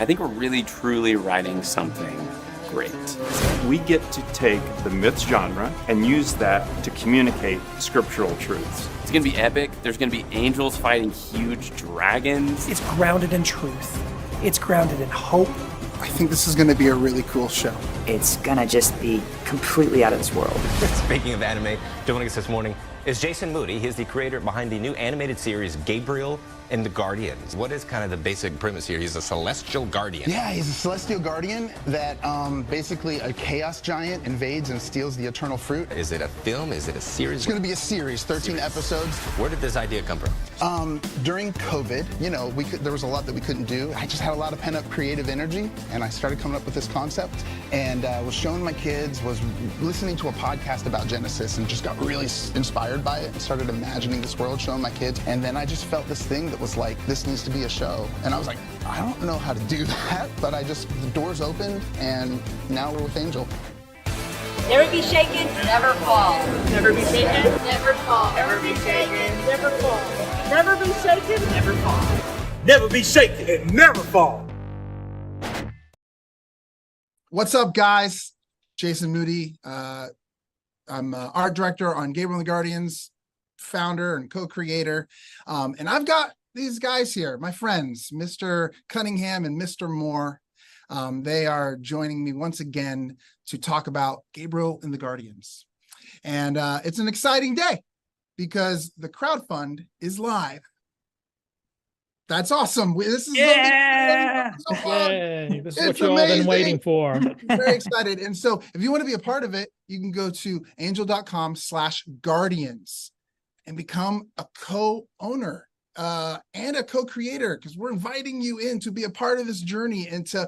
I think we're really, truly writing something great. We get to take the myth genre and use that to communicate scriptural truths. It's going to be epic. There's going to be angels fighting huge dragons. It's grounded in truth. It's grounded in hope. I think this is going to be a really cool show. It's gonna just be completely out of this world. Speaking of anime, joining us this morning is Jason Moody. He's the creator behind the new animated series Gabriel and the Guardians. What is kind of the basic premise here? He's a celestial guardian. Yeah, he's a celestial guardian that basically a chaos giant invades and steals the eternal fruit. Is it a film? Is it a series? It's going to be a series, 13 episodes. Where did this idea come from? During COVID, you know, there was a lot that we couldn't do. I just had a lot of pent-up creative energy, and I started coming up with this concept, and was showing my kids, was listening to a podcast about Genesis, and just got really inspired by it, and started imagining this world, showing my kids, and then I just felt this thing that was like, this needs to be a show. And I was like, I don't know how to do that, but the doors opened, and now we're with Angel. Never be shaken, never fall. Never be shaken, never fall. Never be shaken, never fall. Never be shaken, never fall. Never be shaken and never fall. What's up, guys? Jason Moody. I'm art director on Gabriel and the Guardians, founder and co-creator. And I've got these guys here, my friends, Mr. Cunningham and Mr. Moore. They are joining me once again to talk about Gabriel and the Guardians. And it's an exciting day because the crowdfund is live. That's awesome. This is Yeah. so fun. Yay. This is It's what you've all been amazing. waiting for. Very excited. And so if you want to be a part of it, you can go to angel.com/guardians and become a co-owner and a co-creator, because we're inviting you in to be a part of this journey and to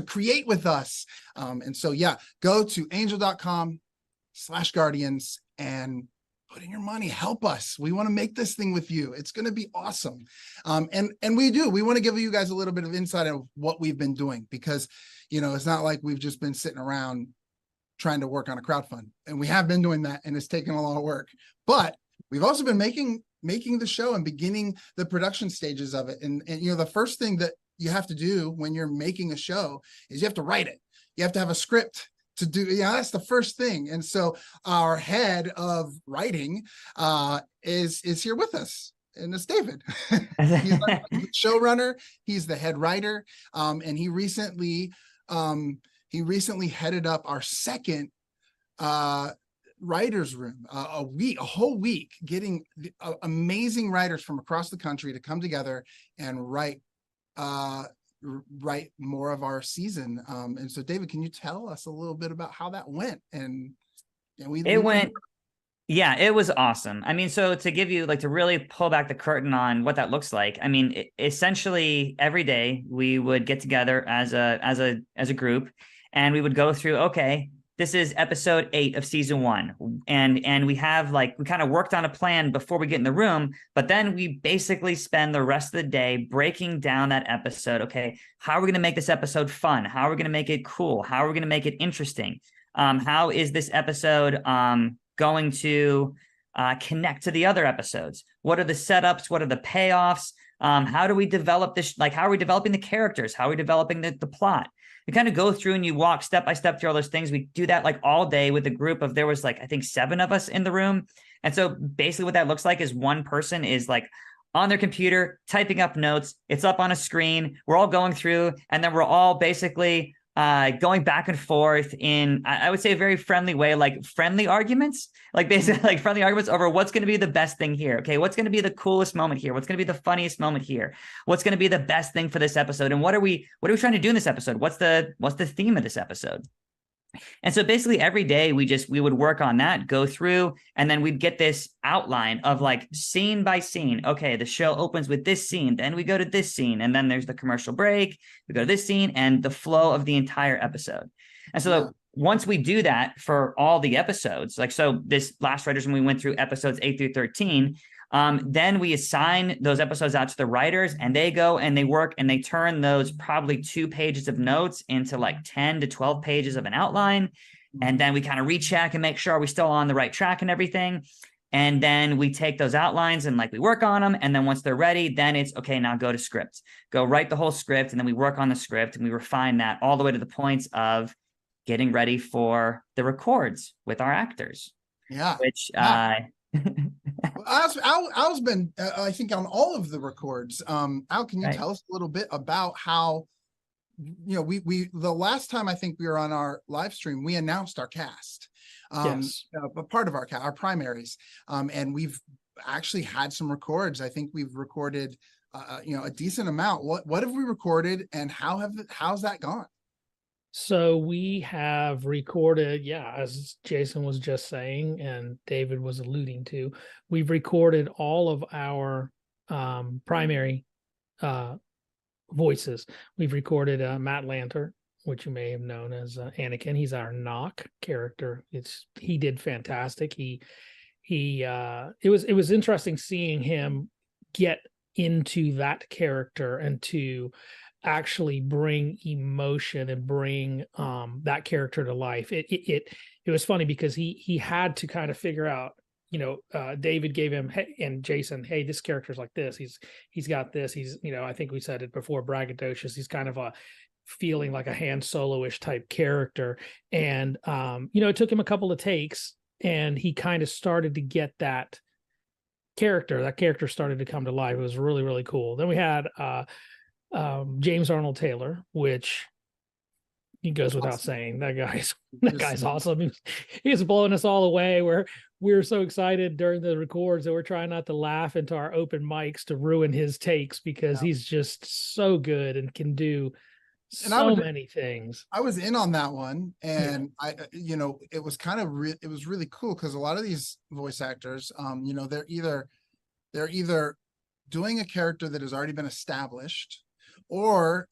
create with us. And so, yeah, go to angel.com/guardians and put in your money. Help us. We want to make this thing with you. It's going to be awesome. And we want to give you guys a little bit of insight of what we've been doing, because, you know, it's not like we've just been sitting around trying to work on a crowdfund, and we have been doing that, and it's taken a lot of work, but we've also been making the show and beginning the production stages of it. And you know, the first thing that you have to do when you're making a show is you have to write it. You have to have a script to do. Yeah, that's the first thing. And so our head of writing is here with us, and it's David. He's the showrunner. He's the head writer, and he recently headed up our second writers room, a whole week, getting amazing writers from across the country to come together and write more of our season. And so, David, can you tell us a little bit about how that went? Yeah, it was awesome. I mean, so to give you, like, to really pull back the curtain on what that looks like, I mean, essentially every day we would get together as a group, and we would go through, okay, this is episode 8 of season 1. And we have, like, we kind of worked on a plan before we get in the room, but then we basically spend the rest of the day breaking down that episode. Okay, how are we going to make this episode fun? How are we going to make it cool? How are we going to make it interesting? How is this episode going to connect to the other episodes? What are the setups? What are the payoffs? How do we develop this? Like, how are we developing the characters? How are we developing the plot? You kind of go through and you walk step by step through all those things. We do that like all day with a group of, there was like, I think 7 of us in the room. And so basically what that looks like is one person is like on their computer, typing up notes. It's up on a screen. We're all going through, and then we're all basically going back and forth in, I would say, a very friendly way, like friendly arguments, like basically like friendly arguments over what's going to be the best thing here. Okay, what's going to be the coolest moment here? What's going to be the funniest moment here? What's going to be the best thing for this episode? And what are we trying to do in this episode? What's the theme of this episode? And so basically every day we would work on that, go through, and then we'd get this outline of like scene by scene. Okay, the show opens with this scene, then we go to this scene, and then there's the commercial break, we go to this scene, and the flow of the entire episode. And so once we do that for all the episodes, like, so this last writers, when we went through episodes 8 through 13, then we assign those episodes out to the writers, and they go and they work and they turn those probably 2 pages of notes into like 10 to 12 pages of an outline. And then we kind of recheck and make sure we're still on the right track and everything. And then we take those outlines and like we work on them. And then once they're ready, then it's okay, now go to script, go write the whole script. And then we work on the script and we refine that all the way to the points of getting ready for the records with our actors. Yeah. Which, Al's been, I think, on all of the records. Al, can you tell us a little bit about how, you know, we the last time I think we were on our live stream, we announced our cast. Yes. A part of our primaries, and we've actually had some records. I think we've recorded, you know, a decent amount. What have we recorded, and how's that gone? So we have recorded, as Jason was just saying, and David was alluding to, we've recorded all of our primary voices. We've recorded Matt Lanter, which you may have known as Anakin. He's our Knock character. He did fantastic. It was interesting seeing him get into that character and to actually bring emotion and bring that character to life. It was funny because he had to kind of figure out, you know, David gave him, hey, and Jason, hey, this character's like this. He's got this. He's, you know, I think we said it before, braggadocious. He's kind of a feeling like a Han Solo-ish type character. And, you know, it took him a couple of takes and he kind of started to get that character started to come to life. It was really, really cool. Then we had James Arnold Taylor, which he goes without saying, that guy's awesome. He was blowing us all away. We were so excited during the records that we're trying not to laugh into our open mics to ruin his takes because he's just so good and can do so many things. I was in on that one, and I, you know, it was kind of it was really cool because a lot of these voice actors, you know, they're either doing a character that has already been established, or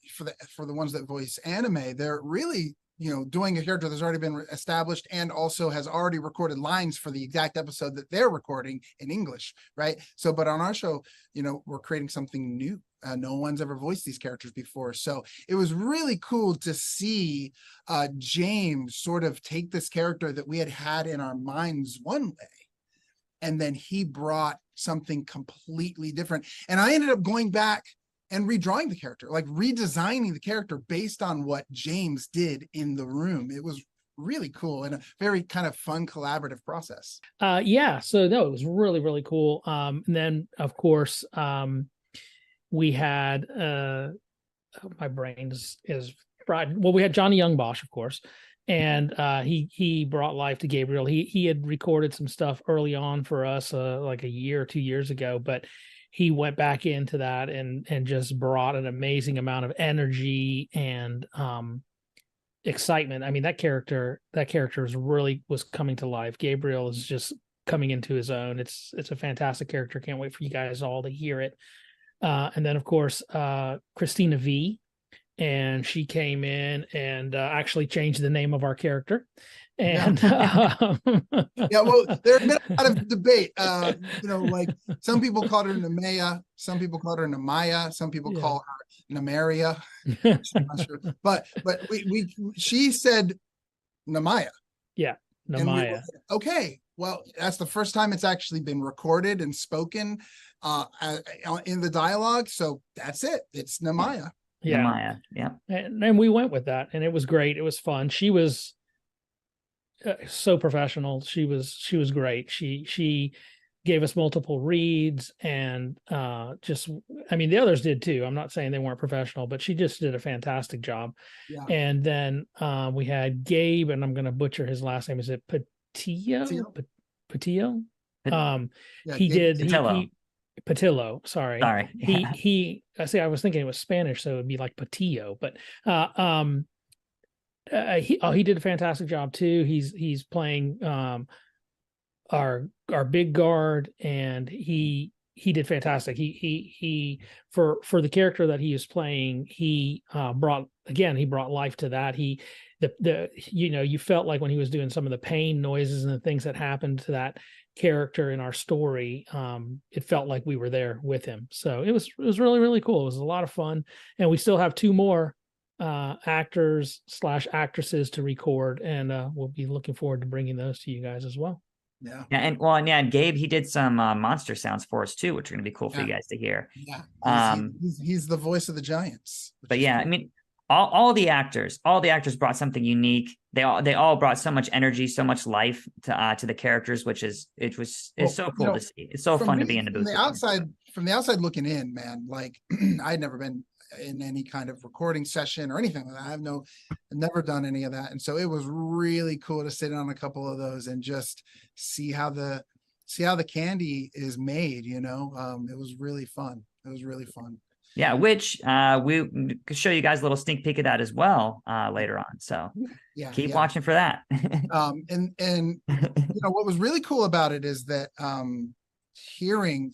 for the ones that voice anime, they're really, you know, doing a character that's already been established and also has already recorded lines for the exact episode that they're recording in English, right? So, but on our show, you know, we're creating something new. No one's ever voiced these characters before. So it was really cool to see James sort of take this character that we had in our minds one way, and then he brought something completely different. And I ended up going back and redrawing the character, like redesigning the character based on what James did in the room. It was really cool and a very kind of fun collaborative process. So no, it was really, really cool. And then of course, we had my brain is fried. Well, we had Johnny Youngbosch, of course, and he brought life to Gabriel. He had recorded some stuff early on for us, like a year or 2 years ago, but he went back into that and just brought an amazing amount of energy and excitement. I mean, that character was coming to life. Gabriel is just coming into his own. It's a fantastic character. Can't wait for you guys all to hear it. And then of course, Christina V, and she came in and actually changed the name of our character. And well, there's been a lot of debate. You know, like some people called her Nemea, some people called her Nemaya, some people call her Nemaria. I'm not sure. But she said Nemaya. Yeah, Nemaya. Okay. Well, that's the first time it's actually been recorded and spoken in the dialogue. So that's it. It's Nemaya. Yeah. Nemaya. Yeah. And we went with that, and it was great. It was fun. She was so professional. She was great. She gave us multiple reads and I mean, the others did too. I'm not saying they weren't professional, but she just did a fantastic job. Yeah. And then we had Gabe, and I'm going to butcher his last name. Is it Patillo? Patillo? He did. Patillo. Sorry. He. I say I was thinking it was Spanish, so it'd be like Patillo. But he did a fantastic job too. He's playing our big guard, and he did fantastic. He for the character that he is playing, he brought life to that. You felt like when he was doing some of the pain noises and the things that happened to that character in our story, it felt like we were there with him. So it was really, really cool. It was a lot of fun, and we still have 2 more actors/actresses to record, and we'll be looking forward to bringing those to you guys as well. Yeah. Yeah, and Gabe, he did some monster sounds for us too, which are going to be cool for you guys to hear. Yeah. Um, He's the voice of the Giants. But yeah, I mean, all the actors brought something unique. They all brought so much energy, so much life to the characters, which is so cool to see. It's so fun to be in the booth. From the outside looking in, man, like I'd never been in any kind of recording session or anything like that. I've never done any of that. And so it was really cool to sit on a couple of those and just see how the candy is made, you know. It was really fun. Yeah, which we could show you guys a little sneak peek of that as well later on. So keep watching for that. And you know what was really cool about it is that hearing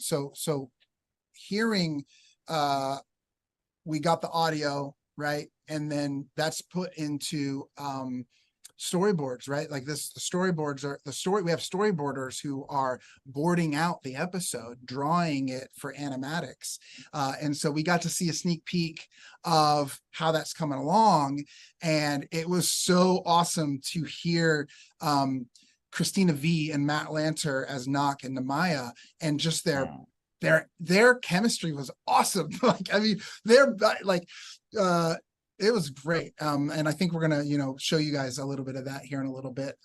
we got the audio, right? And then that's put into storyboards, right? Like this, the storyboards are we have storyboarders who are boarding out the episode, drawing it for animatics. And so we got to see a sneak peek of how that's coming along. And it was so awesome to hear Christina V and Matt Lanter as Nock and Namaya, and just their chemistry was awesome. Like, I mean, they're like, it was great. And I think we're going to, you know, show you guys a little bit of that here in a little bit.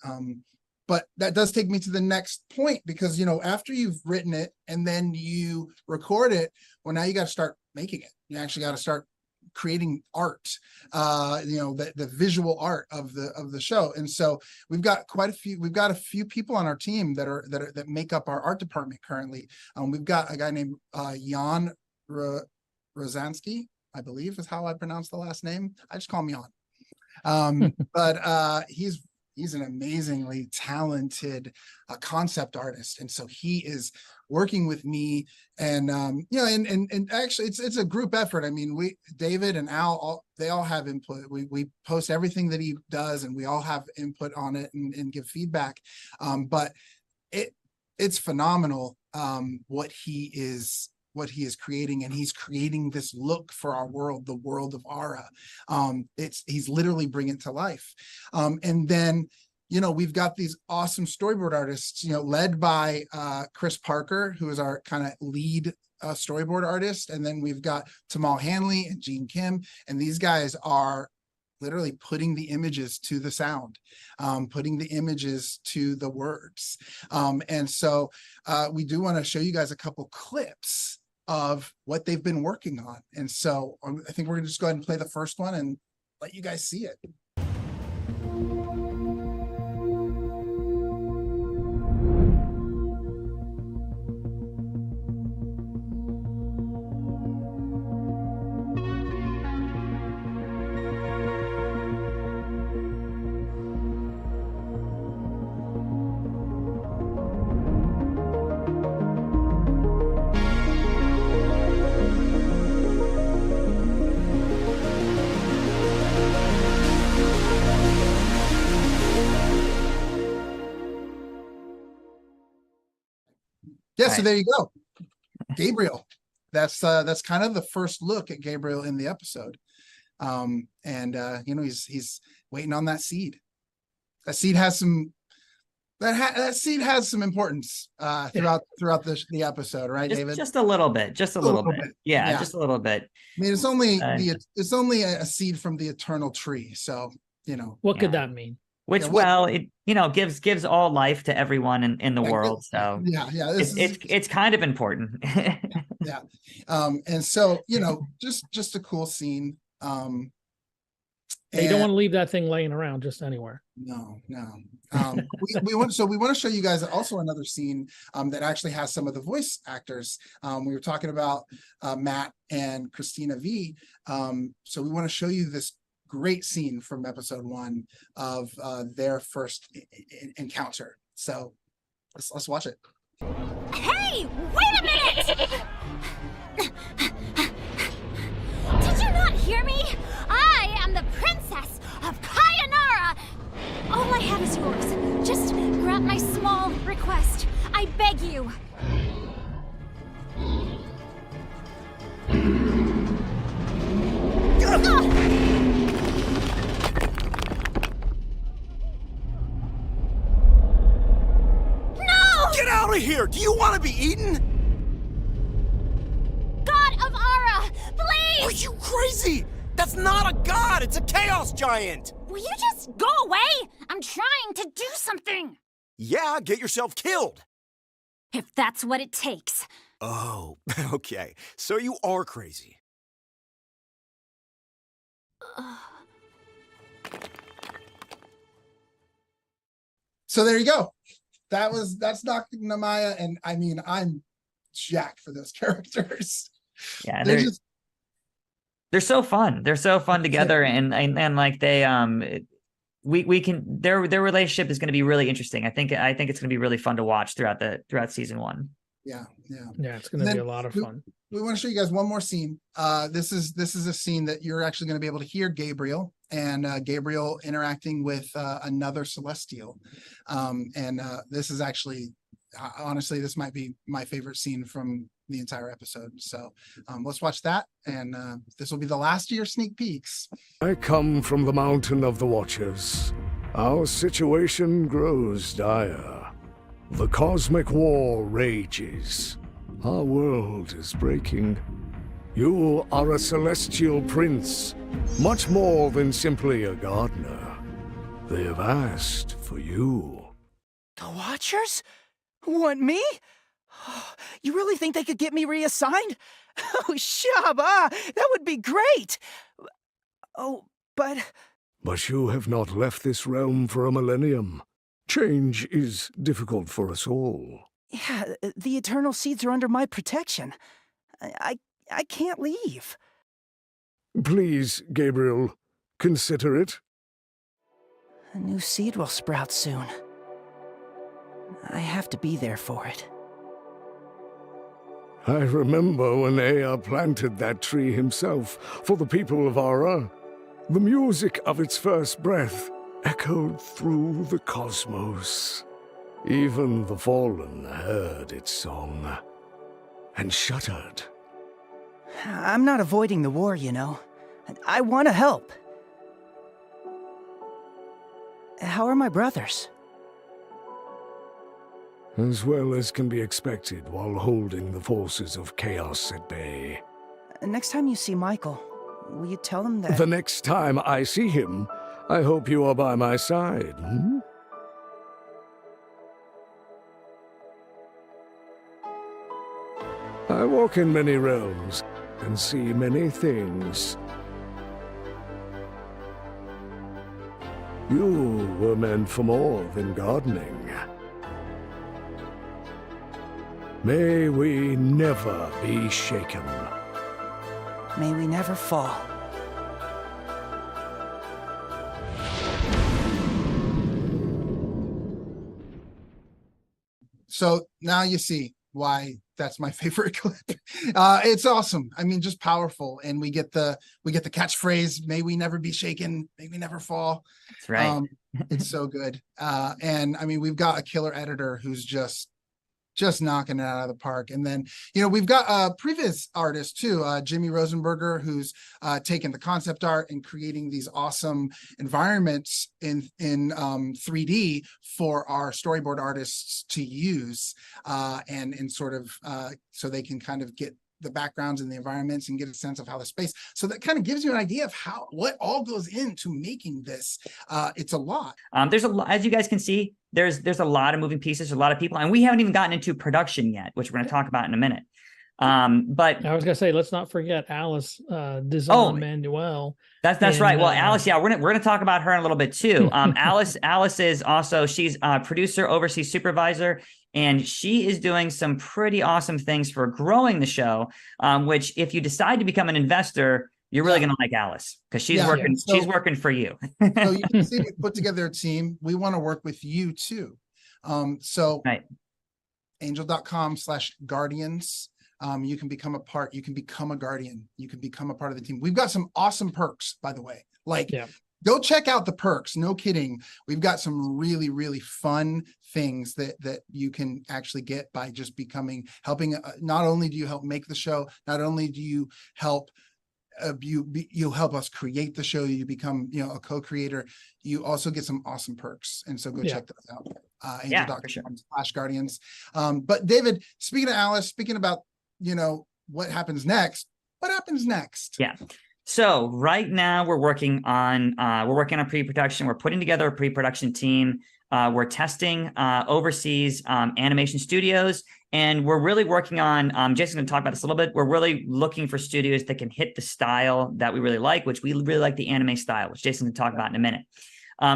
But that does take me to the next point, because, you know, after you've written it and then you record it, well, now you got to start making it. You actually got to start creating art, you know, the visual art of the show. And so we've got a few people on our team that make up our art department currently. We've got a guy named Jan Rozansky, I believe is how I pronounce the last name. I just call him Jan. But he's an amazingly talented concept artist. And so he is working with me, and you know, and actually it's a group effort. I mean, David and Al, they all have input. We post everything that he does, and we all have input on it and give feedback. But it's phenomenal what he is creating, and he's creating this look for our world, the world of Aura. He's literally bringing it to life. And then, you know, we've got these awesome storyboard artists, you know, led by Chris Parker, who is our kind of lead storyboard artist. And then we've got Tamal Hanley and Gene Kim, and these guys are literally putting the images to the sound, putting the images to the words. And so we do want to show you guys a couple clips of what they've been working on. And so I think we're gonna just go ahead and play the first one and let you guys see it. Yeah, so there you go. Gabriel. That's kind of the first look at Gabriel in the episode. You know, he's waiting on that seed. That seed has some importance throughout the episode, right, David? Just a little bit. Yeah, just a little bit. I mean, it's only a seed from the eternal tree. So, you know. What could that mean? Which, well, it, you know, gives all life to everyone in the world. So it's kind of important. Yeah. And so, you know, just a cool scene. You don't want to leave that thing laying around just anywhere. No. We want to show you guys also another scene that actually has some of the voice actors. We were talking about Matt and Christina V. So we want to show you this great scene from episode 1 of their first encounter. So let's watch it. Hey, wait a minute! Did you not hear me? I am the princess of Qayinara. All I have is yours. Just grant my small request. I beg you. No! monster! Do you want to be eaten? God of Ara, please! Are you crazy? That's not a god, it's a chaos giant! Will you just go away? I'm trying to do something. Yeah, get yourself killed. If that's what it takes. Oh, okay. So you are crazy. So there you go. That's Dr. Namaya, and I mean, I'm jacked for those characters. Yeah, they're so fun. They're so fun together, and like they we can their relationship is going to be really interesting. I think it's going to be really fun to watch throughout season 1. Yeah, it's going to be a lot of fun. We want to show you guys one more scene. This is a scene that you're actually going to be able to hear Gabriel and Gabriel interacting with another Celestial. This is actually, honestly, this might be my favorite scene from the entire episode. So let's watch that, and this will be the last of your sneak peeks. I come from the Mountain of the Watchers. Our situation grows dire. The cosmic war rages. Our world is breaking. You are a celestial prince, much more than simply a gardener. They have asked for you. The Watchers? Want me? You really think they could get me reassigned? Oh, Shaba, that would be great. Oh, but... But you have not left this realm for a millennium. Change is difficult for us all. Yeah, the Eternal Seeds are under my protection. I can't leave. Please, Gabriel, consider it. A new seed will sprout soon. I have to be there for it. I remember when Ea planted that tree himself for the people of Ara. The music of its first breath echoed through the cosmos. Even the fallen heard its song and shuddered. I'm not avoiding the war, you know. I want to help. How are my brothers? As well as can be expected while holding the forces of chaos at bay. Next time you see Michael, will you tell him that... The next time I see him, I hope you are by my side, hmm? I walk in many realms and see many things. You were meant for more than gardening. May we never be shaken. May we never fall. So now you see why that's my favorite clip. It's awesome. I mean, just powerful. And we get the catchphrase, may we never be shaken, may we never fall. That's right. It's so good. And I mean, we've got a killer editor who's just knocking it out of the park. And then, you know, we've got a previous artist too, Jimmy Rosenberger, who's taken the concept art and creating these awesome environments in 3D for our storyboard artists to use, and sort of so they can kind of get the backgrounds and the environments and get a sense of how the space. So that kind of gives you an idea of what all goes into making this. It's a lot. There's a lot, as you guys can see, there's a lot of moving pieces, a lot of people, and we haven't even gotten into production yet, which we're going to talk about in a minute. But I was gonna say, let's not forget Alice, Design Manuel. That's right. Well, Alice, yeah, we're gonna talk about her in a little bit too. Alice is also, she's a producer, overseas supervisor, and she is doing some pretty awesome things for growing the show. Which, if you decide to become an investor, you're really gonna like Alice, because she's working. So, she's working for you. So you can see we put together a team. We want to work with you too. Right. Angel.com/guardians. You can become a part. You can become a guardian. You can become a part of the team. We've got some awesome perks, by the way. Go check out the perks. No kidding. We've got some really, really fun things that you can actually get by just helping. Not only do you help make the show, not only do you help you'll help us create the show. You become, a co-creator. You also get some awesome perks, and so go check those out. Angel.com/Guardians. But David, speaking of Alice, speaking about what happens next. What happens next? Yeah. So right now we're working on pre-production. We're putting together a pre-production team. We're testing overseas animation studios, and we're really working on, Jason's going to talk about this a little bit. We're really looking for studios that can hit the style that we really like, which we really like the anime style, which Jason's going to talk about in a minute.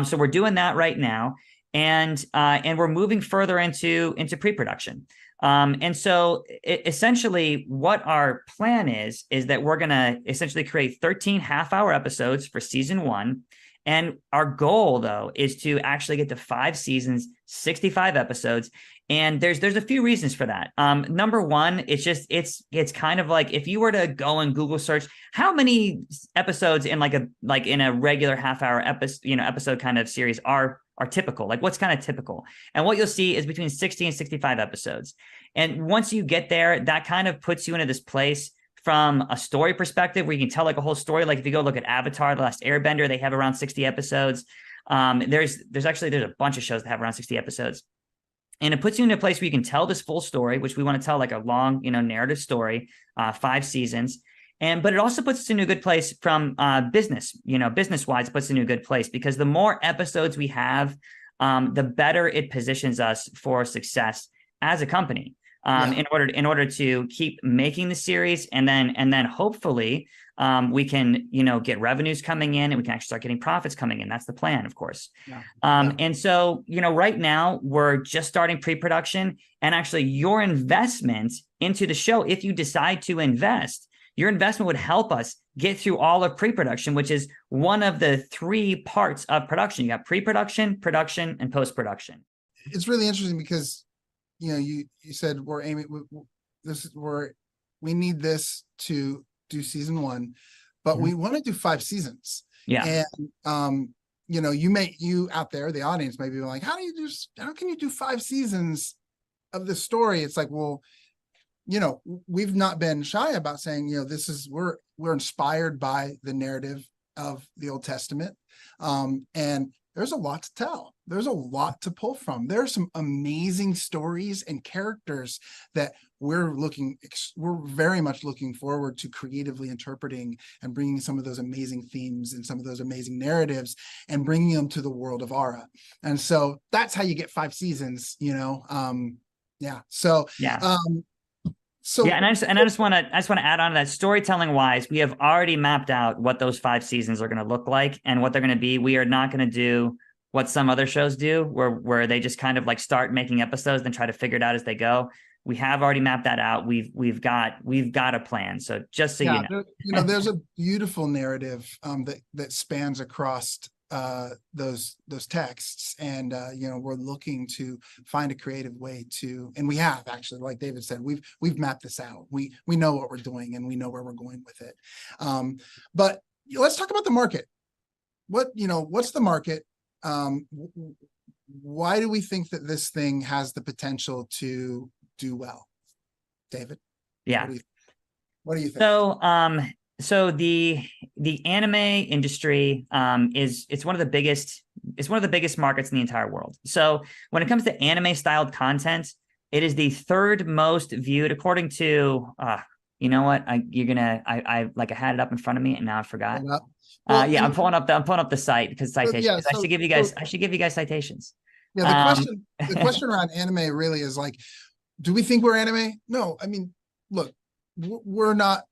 So we're doing that right now, and we're moving further into pre-production. And so essentially what our plan is that we're going to essentially create 13 half-hour episodes for season 1. And our goal, though, is to actually get to 5 seasons, 65 episodes. And there's a few reasons for that. Number one, it's kind of like if you were to go and Google search how many episodes in in a regular half-hour episode kind of series are typical, like what's kind of typical. And what you'll see is between 60 and 65 episodes. And once you get there, that kind of puts you into this place from a story perspective where you can tell like a whole story. Like if you go look at Avatar, The Last Airbender, they have around 60 episodes. There's a bunch of shows that have around 60 episodes. And it puts you in a place where you can tell this full story, which we want to tell like a long, narrative story, 5 seasons. But it also puts us in a good place from business-wise, it puts us in a good place because the more episodes we have, the better it positions us for success as a company. In order to keep making the series, and then hopefully we can get revenues coming in, and we can actually start getting profits coming in. That's the plan, of course. And so right now we're just starting pre-production, and actually your investment into the show, if you decide to invest, your investment would help us get through all of pre-production, which is one of the 3 parts of production. You got pre-production, production, and post-production. It's really interesting because you said we're aiming. We need this to do season 1, but we want to do 5 seasons. Yeah. And you out there, the audience may be like, how can you do 5 seasons of this story? It's like, well, we've not been shy about saying, we're inspired by the narrative of the Old Testament. And there's a lot to tell. There's a lot to pull from. There are some amazing stories and characters that we're very much looking forward to creatively interpreting and bringing some of those amazing themes and some of those amazing narratives and bringing them to the world of Aura. And so that's how you get 5 seasons, And I just want to add on to that, storytelling wise, we have already mapped out what those 5 seasons are going to look like and what they're going to be. We are not going to do what some other shows do, where they just kind of like start making episodes and try to figure it out as they go. We have already mapped that out. We've got a plan. So just so you know, there's a beautiful narrative that spans across those texts, and we're looking to find a creative way to, and we have actually, like David said, we've mapped this out. We know what we're doing, and we know where we're going with it. But let's talk about the market. What's the market? Why do we think that this thing has the potential to do well, David? Yeah. What do you think? So the anime industry it's one of the biggest markets in the entire world. So when it comes to anime styled content, it is the 3rd most viewed according to you know what, I had it up in front of me and now I forgot. I'm pulling up the site because citations. I should give you guys citations. Yeah, the question around anime really is like, do we think we're anime? No, I mean, look, we're not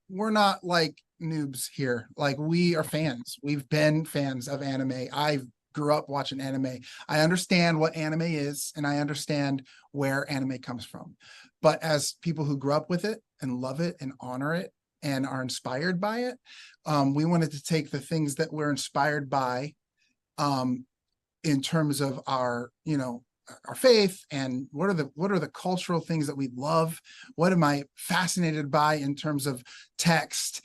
like noobs here. Like, we are fans. We've been fans of anime. I grew up watching anime. I understand what anime is, and I understand where anime comes from. But as people who grew up with it and love it and honor it and are inspired by it, we wanted to take the things that we're inspired by in terms of our faith, and what are the cultural things that we love, what am I fascinated by in terms of text,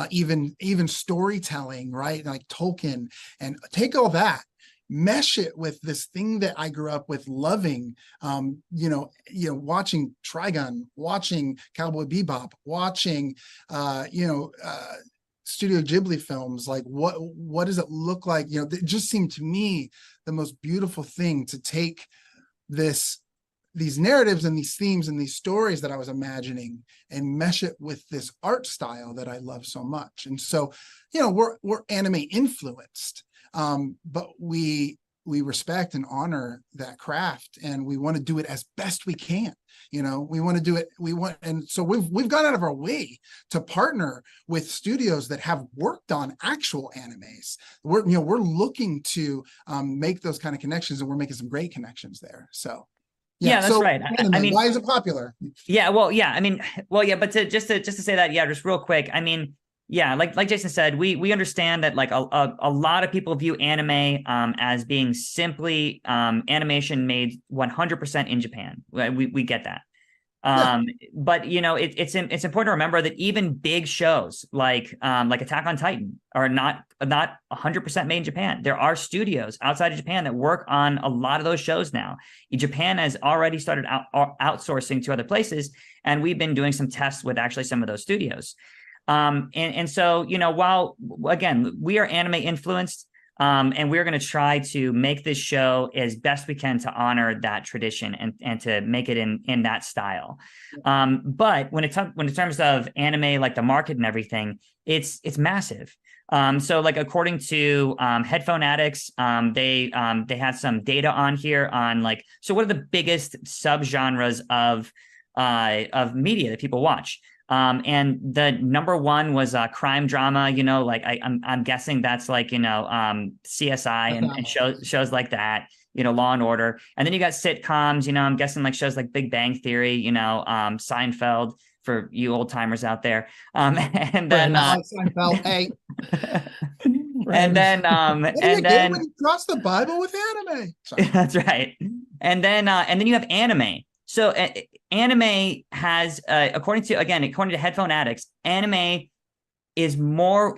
even storytelling, right? Like Tolkien, and take all that, mesh it with this thing that I grew up with loving, watching Trigun, watching Cowboy Bebop, watching Studio Ghibli films, like what does it look like? You know, it just seemed to me the most beautiful thing to take these narratives and these themes and these stories that I was imagining and mesh it with this art style that I love so much. And so, you know, we're anime influenced, but we respect and honor that craft, and we want to do it as best we can. You know, we want to do it. And so we've gone out of our way to partner with studios that have worked on actual animes. We're looking to make those kind of connections, and we're making some great connections there. So. Yeah, that's right. Anime, I mean, why is it popular? Yeah, well, yeah, I mean, well, yeah, but just to say that, yeah, just real quick. I mean, yeah, like Jason said, we understand that like a lot of people view anime as being simply animation made 100% in Japan. We get that. But you know, it's important to remember that even big shows like Attack on Titan are not 100% made in Japan. There are studios outside of Japan that work on a lot of those shows now. Japan has already started outsourcing to other places, and we've been doing some tests with actually some of those studios. And so, you know, while again we are anime influenced, and we're going to try to make this show as best we can to honor that tradition and to make it in that style. But when in terms of anime, like the market and everything, it's massive. So like according to Headphone Addicts, they had some data on here on like, so what are the biggest subgenres of media that people watch? And the number one was crime drama, you know, like I'm guessing that's like, you know, CSI and shows like that, you know, Law and Order. And then you got sitcoms, you know, I'm guessing like shows like Big Bang Theory, you know, Seinfeld for you old timers out there. And then Seinfeld, hey. And then when you cross the Bible with anime. Sorry. That's right. And then you have anime. So anime has, according to Headphone Addicts, anime is more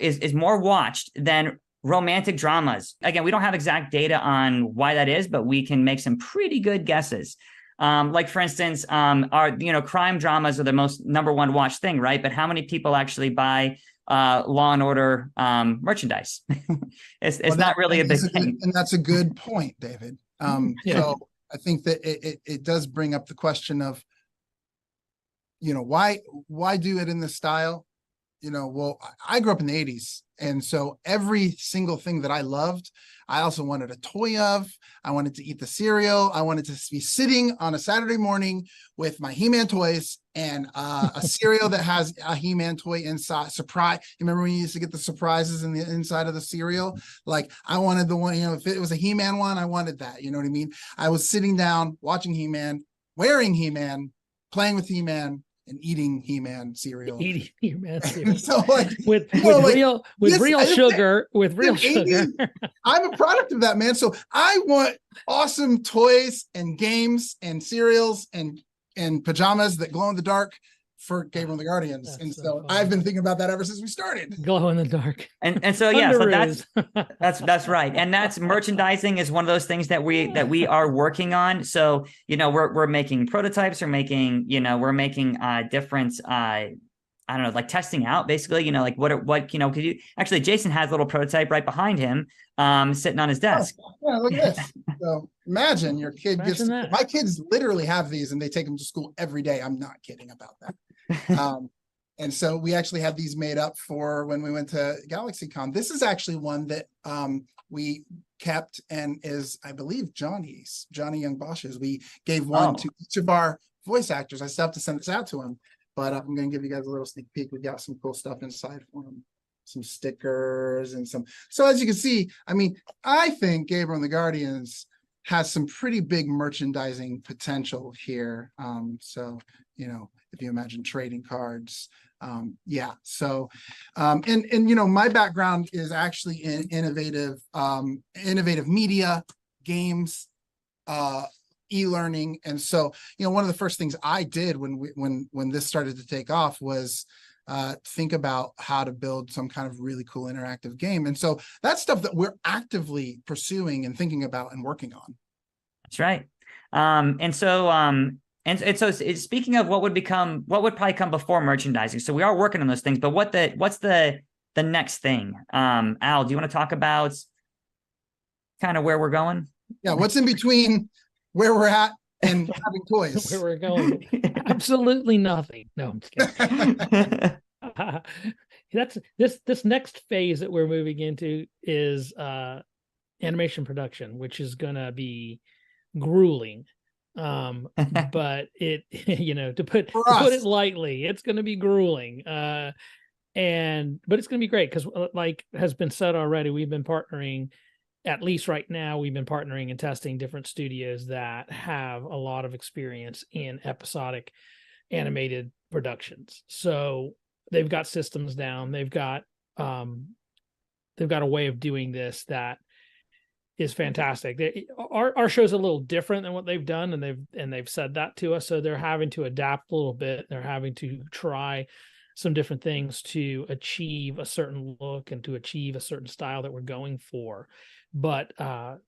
watched than romantic dramas. Again, we don't have exact data on why that is, but we can make some pretty good guesses. Like for instance, crime dramas are the most number one watched thing, right? But how many people actually buy Law and Order merchandise? it's not really a big thing. And that's a good point, David. So I think that it does bring up the question of, you know, why do it in this style? You know, well, I grew up in the 80s. And so every single thing that I loved, I also wanted a toy of. I wanted to eat the cereal. I wanted to be sitting on a Saturday morning with my He-Man toys and a cereal that has a He-Man toy inside. Surprise. You remember when you used to get the surprises in the inside of the cereal? Like I wanted the one, you know, if it was a He-Man one, I wanted that. You know what I mean? I was sitting down, watching He-Man, wearing He-Man, playing with He-Man, and eating He-Man cereal. Eating He-Man cereal. So like with real sugar. I'm a product of that, man. So I want awesome toys and games and cereals and pajamas that glow in the dark for Gabriel and the Guardians. That's and so I've been thinking about that ever since we started. Glow in the dark. And so yeah, so that's right. And that's merchandising is one of those things that we are working on. So, you know, we're making prototypes, we're making different I don't know, like testing out basically, you know, like what you know, could you actually Jason has a little prototype right behind him, sitting on his desk. Oh, yeah, look at this. So imagine your kid my kids literally have these and they take them to school every day. I'm not kidding about that. And so we actually had these made up for when we went to GalaxyCon. This is actually one that we kept and is, I believe, Johnny Young Bosch's. We gave one to each of our voice actors. I still have to send this out to him, but I'm going to give you guys a little sneak peek. We've got some cool stuff inside for them. Some stickers and so as you can see, I mean, I think Gabriel and the Guardians has some pretty big merchandising potential here. So, you know, if you imagine trading cards, so and you know, my background is actually in innovative media, games, e-learning. And so, you know, one of the first things I did when this started to take off was think about how to build some kind of really cool interactive game. And so that's stuff that we're actively pursuing and thinking about and working on. That's right. And so speaking of what would probably come before merchandising. So we are working on those things, but what's the the next thing. Al, do you want to talk about kind of where we're going? Yeah, what's in between where we're at and having toys? Where we're going? Absolutely nothing. No, I'm just kidding. That's this next phase that we're moving into is animation production, which is gonna be grueling. But it, to put it lightly, it's gonna be grueling. But it's gonna be great because, like has been said already, we've been partnering. At least right now, we've been partnering and testing different studios that have a lot of experience in episodic animated productions. So they've got systems down. They've got a way of doing this that is fantastic. Our show's a little different than what they've done, and they've said that to us. So they're having to adapt a little bit. They're having to try some different things to achieve a certain look and to achieve a certain style that we're going for. But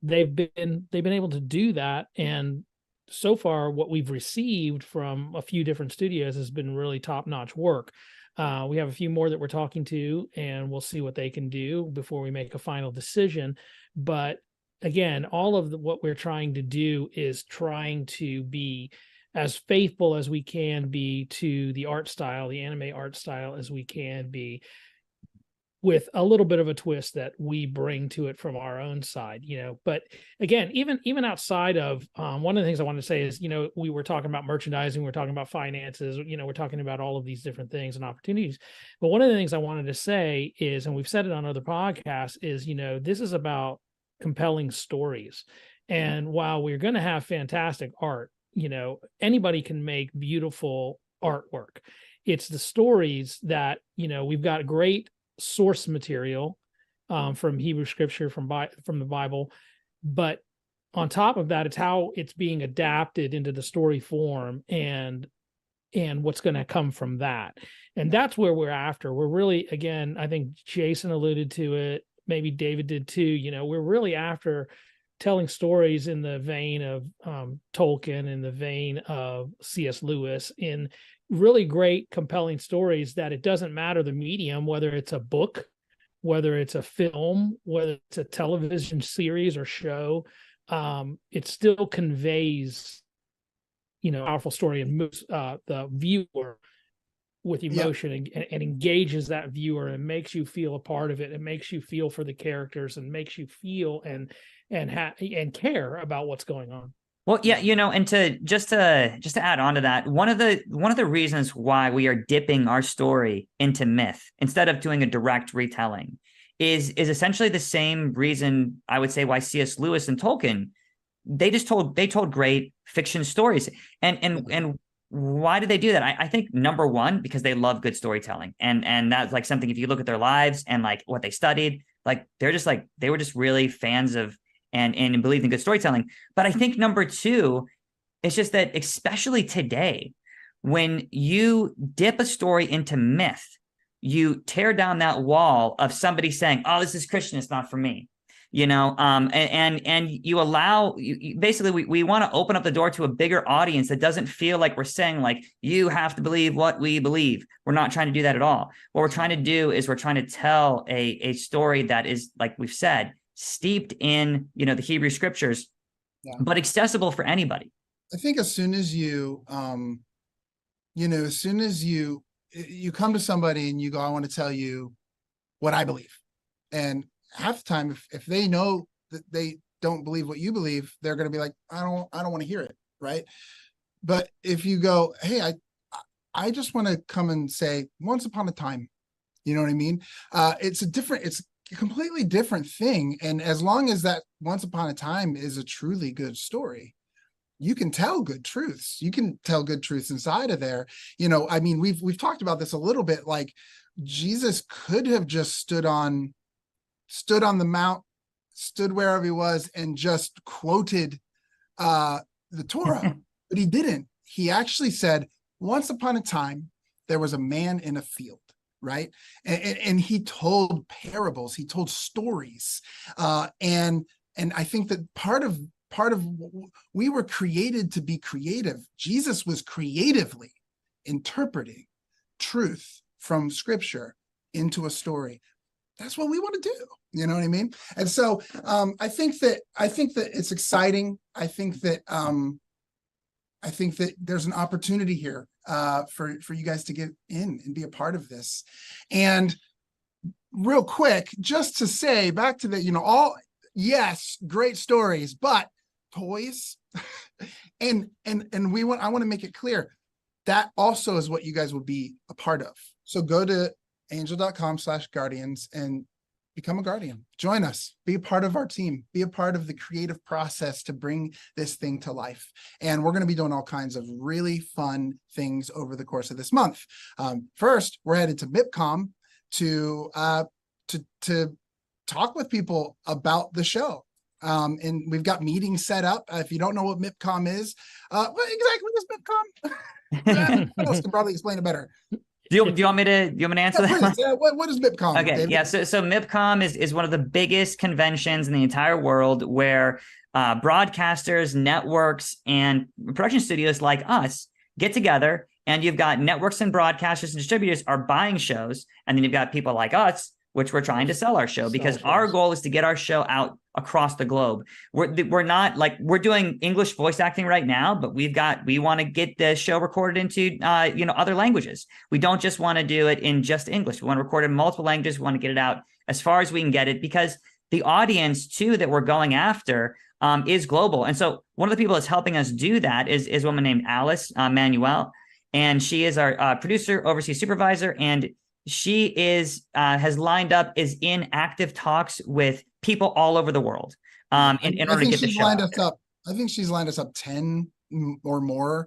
they've been able to do that, and so far what we've received from a few different studios has been really top-notch work. We have a few more that we're talking to, and we'll see what they can do before we make a final decision. But again, all of what we're trying to do is trying to be as faithful as we can be to the art style, the anime art style, as we can be, with a little bit of a twist that we bring to it from our own side, But again, even outside of one of the things I wanted to say is, we were talking about merchandising, we're talking about finances, we're talking about all of these different things and opportunities. But one of the things I wanted to say is, and we've said it on other podcasts, is, this is about compelling stories. And while we're going to have fantastic art, anybody can make beautiful artwork. It's the stories that, we've got great source material from Hebrew scripture, from the Bible, but on top of that, it's how it's being adapted into the story form and what's going to come from that. And that's where we're after. We're really, again, I think Jason alluded to it, maybe David did too, we're really after telling stories in the vein of Tolkien, in the vein of C.S. Lewis, in really great, compelling stories that it doesn't matter the medium, whether it's a book, whether it's a film, whether it's a television series or show, it still conveys, powerful story and moves the viewer with emotion and engages that viewer and makes you feel a part of it. It makes you feel for the characters and makes you feel and care about what's going on. Well, yeah, and to add on to that, one of the reasons why we are dipping our story into myth instead of doing a direct retelling is essentially the same reason, I would say, why C.S. Lewis and Tolkien, they told great fiction stories. And why did they do that? I think number one, because they love good storytelling. And that's like something, if you look at their lives and like what they studied, like they were just really fans of and believed in good storytelling. But I think number two, it's just that, especially today, when you dip a story into myth, you tear down that wall of somebody saying, "Oh, this is Christian, it's not for me," and you allow, basically, we want to open up the door to a bigger audience that doesn't feel like we're saying, like, you have to believe what we believe. We're not trying to do that at all. What we're trying to do is we're trying to tell a story that is, like we've said, steeped in, the Hebrew scriptures, but accessible for anybody. I think as soon as you, you come to somebody and you go, "I want to tell you what I believe," and half the time, if they know that they don't believe what you believe, they're going to be like, I don't want to hear it, right? But if you go, "Hey, I just want to come and say, once upon a time," you know what I mean? It's a completely different thing. And as long as that once upon a time is a truly good story, you can tell good truths. You can tell good truths inside of there. I mean, we've talked about this a little bit. Like, Jesus could have just stood on the mount, stood wherever he was, and just quoted the Torah, but he didn't. He actually said, "Once upon a time, there was a man in a field," right? And he told parables, he told stories, and I think that part of we were created to be creative. Jesus was creatively interpreting truth from Scripture into a story. that's what we want to do. You know what I mean? And so I think that it's exciting. I think that there's an opportunity here for you guys to get in and be a part of this. And real quick, just to say back to the, yes, great stories, but toys. and I want to make it clear that also is what you guys will be a part of. So go to angel.com/guardians and become a guardian. Join us, be a part of our team, be a part of the creative process to bring this thing to life. And we're going to be doing all kinds of really fun things over the course of this month. First, we're headed to MIPCOM to talk with people about the show. And we've got meetings set up. If you don't know what MIPCOM is, what exactly is MIPCOM? Someone else can probably explain it better. Do you want me to answer that? Please. What is MIPCOM? Okay, David? yeah. So MIPCOM is one of the biggest conventions in the entire world where broadcasters, networks, and production studios like us get together, and you've got networks and broadcasters and distributors are buying shows, and then you've got people like us, which we're trying to sell our show, because our goal is to get our show out across the globe. We're not like, we're doing English voice acting right now, but we want to get the show recorded into other languages. We don't just want to do it in just English. We want to record it in multiple languages. We want to get it out as far as we can get it, because the audience too that we're going after is global. And so one of the people that's helping us do that is a woman named Alice Manuel, and she is our producer, overseas supervisor, and she has lined up, is in active talks with people all over the world in order to get the show. I think she's lined us up 10 or more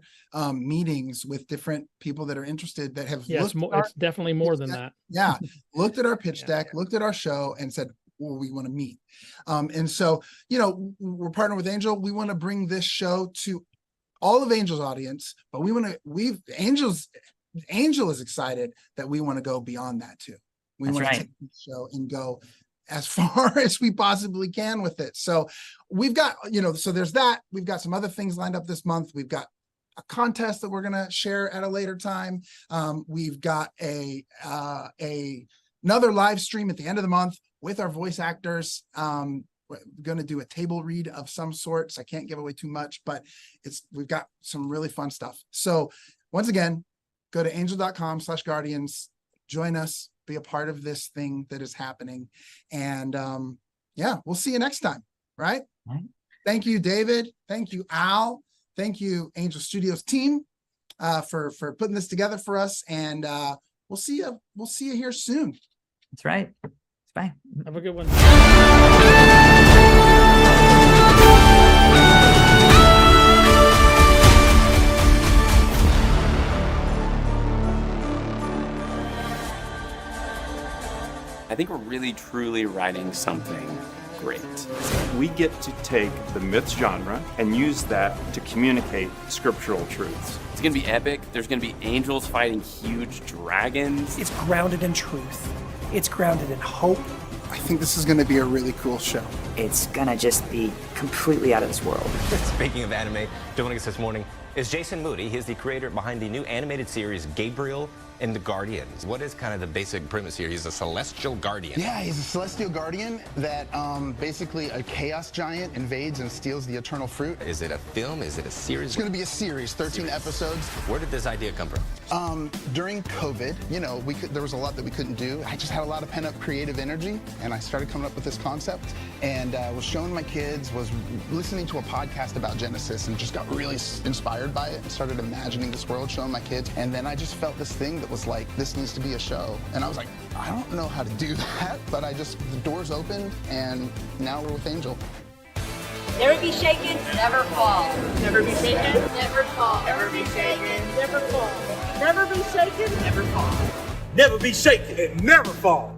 meetings with different people that are interested that have it's definitely more than that. Yeah, looked at our pitch deck, looked at our show, and said, well, we want to meet. And so, we're partnering with Angel. We want to bring this show to all of Angel's audience, but Angel is excited that we want to go beyond that too. We want to take the show and go as far as we possibly can with it. So we've got, so there's that. We've got some other things lined up this month. We've got a contest that we're going to share at a later time. We've got another live stream at the end of the month with our voice actors. We're going to do a table read of some sort. So I can't give away too much, but we've got some really fun stuff. So once again, go to angel.com/guardians, join us, be a part of this thing that is happening. And we'll see you next time. Right? Thank you, David. Thank you, Al. Thank you, Angel Studios team, for putting this together for us. And we'll see you here soon. That's right. Bye. Have a good one. I think we're really, truly writing something great. We get to take the myths genre and use that to communicate scriptural truths. It's going to be epic. There's going to be angels fighting huge dragons. It's grounded in truth. It's grounded in hope. I think this is going to be a really cool show. It's going to just be completely out of this world. Speaking of anime, joining us this morning is Jason Moody. He's the creator behind the new animated series Gabriel and the Guardians. What is kind of the basic premise here? He's a celestial guardian. Yeah, he's a celestial guardian that basically a chaos giant invades and steals the eternal fruit. Is it a film? Is it a series? It's going to be a series, 13 episodes. Where did this idea come from? During COVID, there was a lot that we couldn't do. I just had a lot of pent-up creative energy, and I started coming up with this concept, and was showing my kids, was listening to a podcast about Genesis, and just got really inspired by it, and started imagining this world, showing my kids, and then I just felt this thing that was like, this needs to be a show. And I was like, I don't know how to do that, but the doors opened, and now we're with Angel. Never be shaken, never fall. Never be shaken, never fall. Never be shaken, never fall. Never be shaken, never fall. Never be shaken and never fall.